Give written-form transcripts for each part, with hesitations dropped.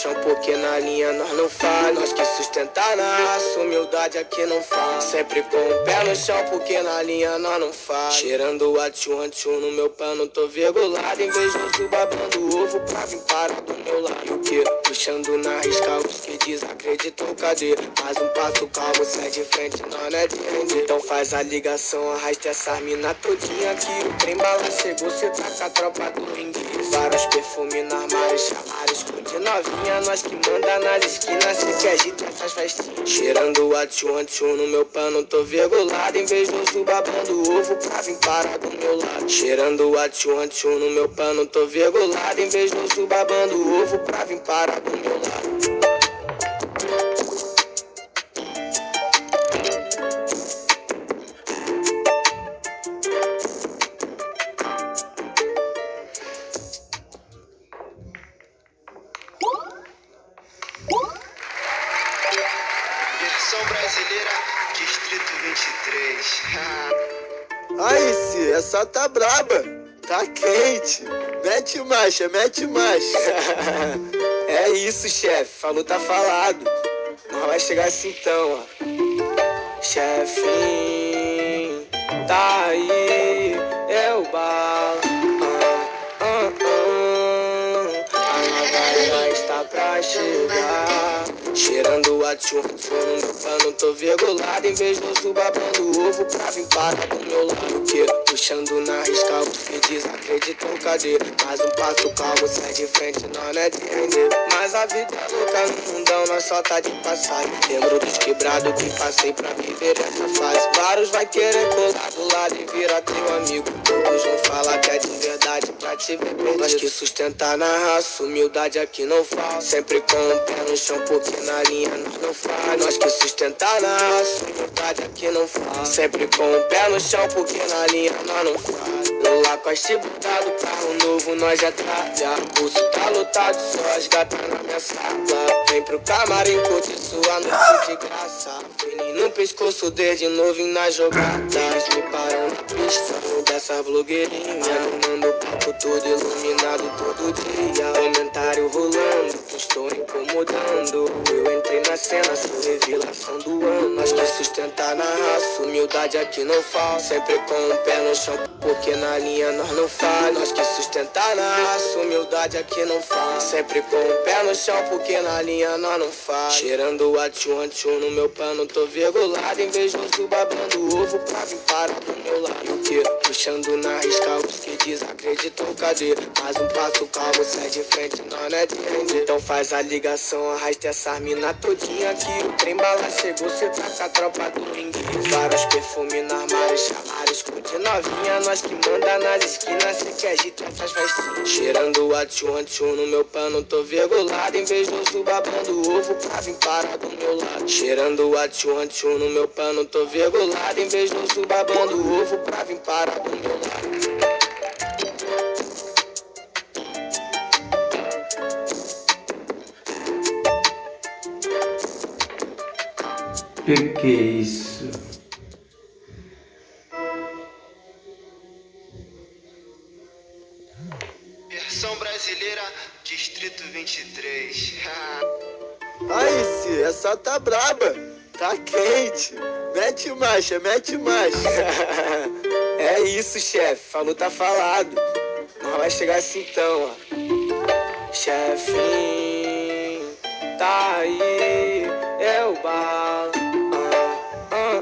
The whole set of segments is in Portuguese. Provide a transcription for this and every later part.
chão porque na linha nós não faz. Nós que sustentar na raça, humildade aqui não faz. Sempre com o pé no chão porque na linha nós não faz. Cheirando o atchum no meu pano, tô virgulado. Invejoso babando ovo pra vir parar do meu lado. E o que? Puxando na risca os que desacreditam, cadê? Mais um passo calmo, sai de frente, nós não é de render. Então faz a ligação, arrasta essa mina todinha aqui. O trem bala chegou, cê tá com a tropa do ringue. Vários perfumes no armário, chamaram, esconde novinha. Nós que manda nas esquinas, cê que agita essas festinhas. Cheirando o atchum no meu pano, tô virgulado. Invejoso babando ovo pra vir parar do meu lado. Cheirando o atchum no meu pano, tô virgulado. Invejoso babando ovo pra vir parar do meu lado. Versão brasileira, Distrito 23. Aí, Ci, essa tá braba, tá quente. Mete marcha, mete marcha. É isso, chefe, falou tá falado. Mas vai chegar assim então, ó. Chefinho, tá aí, é o bala. A nova está pra chegar. Cheirando o atchum no meu pano, tô virgulado. Invejoso babando ovo pra vir parar do meu lado. O que? Puxando na risca os que desacreditam, cadê? Mais um passo calmo, sai de frente, nós não é de render. Mas a vida é louca no mundão, nós só tá de passagem. Lembro dos quebrados que passei pra viver essa fase. Vários vai querer colar do lado e virar teu amigo. Todos vão falar que é de verdade pra te ver perdido. Nós que sustentar na raça, humildade aqui não falta. Sempre com o pé no chão porque na linha nós não faz. Nós que sustentar na raça, humildade aqui não faz. Sempre com o pé no chão porque na linha nós não faz. No Lacoste botado, carro novo nós já traga. O bolso tá lotado, só as gatas na minha sala. Vem pro camarim, curte sua noite de graça. Fininho no pescoço, desde novinho na jogada. Eles me param na pista, dessas blogueirinhas. Arrumando o papo todo iluminado todo dia. Comentário rolando, que estou incomodando. Eu entrei na cena, sou revelação do ano. Nós que sustentar na raça, humildade aqui não falta. Sempre com o pé no chão, porque na linha nós não faz. Nós que sustentar na raça, humildade aqui não faz. Sempre com o pé no chão, porque na linha nós não faz. Cheirando o atchum no meu pano, tô virgulado. Invejoso babando ovo pra vir parar do meu lado. E o que? Puxando na risca os que desacreditam, cadê? Mais um passo calmo, sai de frente, nós não é de render. Então faz a ligação, arrasta essa mina todinha aqui. O trem bala chegou, cê tá com a tropa do ringue. Vários perfumes no armário, chamaram, esconde novinha. Nós que manda nas esquinas, cê que agita essas festinhas. Cheirando o atchum no meu pano, tô virgulado. Invejoso babando ovo pra vir parar do meu lado. Cheirando o atchum no meu pano, tô virgulado. Invejoso babando ovo pra vir parar do meu lado. Que é isso? Versão brasileira, Distrito 23. Aí, Ci, essa tá braba, tá quente. Mete marcha, mete marcha. É isso, chefe, falou tá falado. Mas vai chegar assim então, ó. Chefinho, tá aí, é o bala. A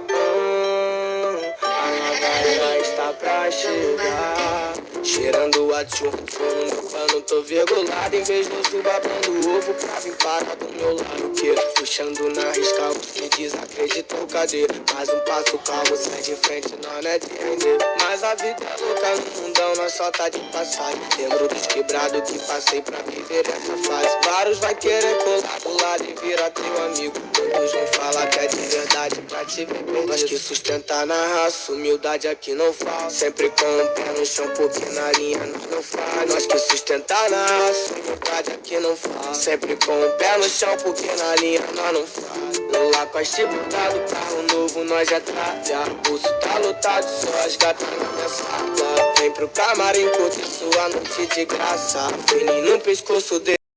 nova está pra chegar. Cheirando o atchum no meu pano, tô virgulado. Invejoso babando ovo pra vir parar do meu lado. O que? Puxando na risca os que desacreditam, cadê? Mais um passo calmo, sai de frente, nós não é de render. Mas a vida é louca no mundão, nós só tá de passagem. Lembro dos quebrados que passei pra viver essa fase. Vários vai querer colar do lado e virar teu amigo. Todos vão falar que é de verdade pra te ver perdido. Nós que sustentar na raça, humildade aqui não falta. Sempre com o pé no chão porque na linha nós não faz. Nós que sustentar na raça, humildade aqui não faz. Sempre com o pé no chão porque na linha nós não faz. No Lacoste botado, carro novo nós já traga. O bolso tá lotado, só as gatas na minha sala. Vem pro camarim, curte sua noite de graça. Fininho no pescoço dele.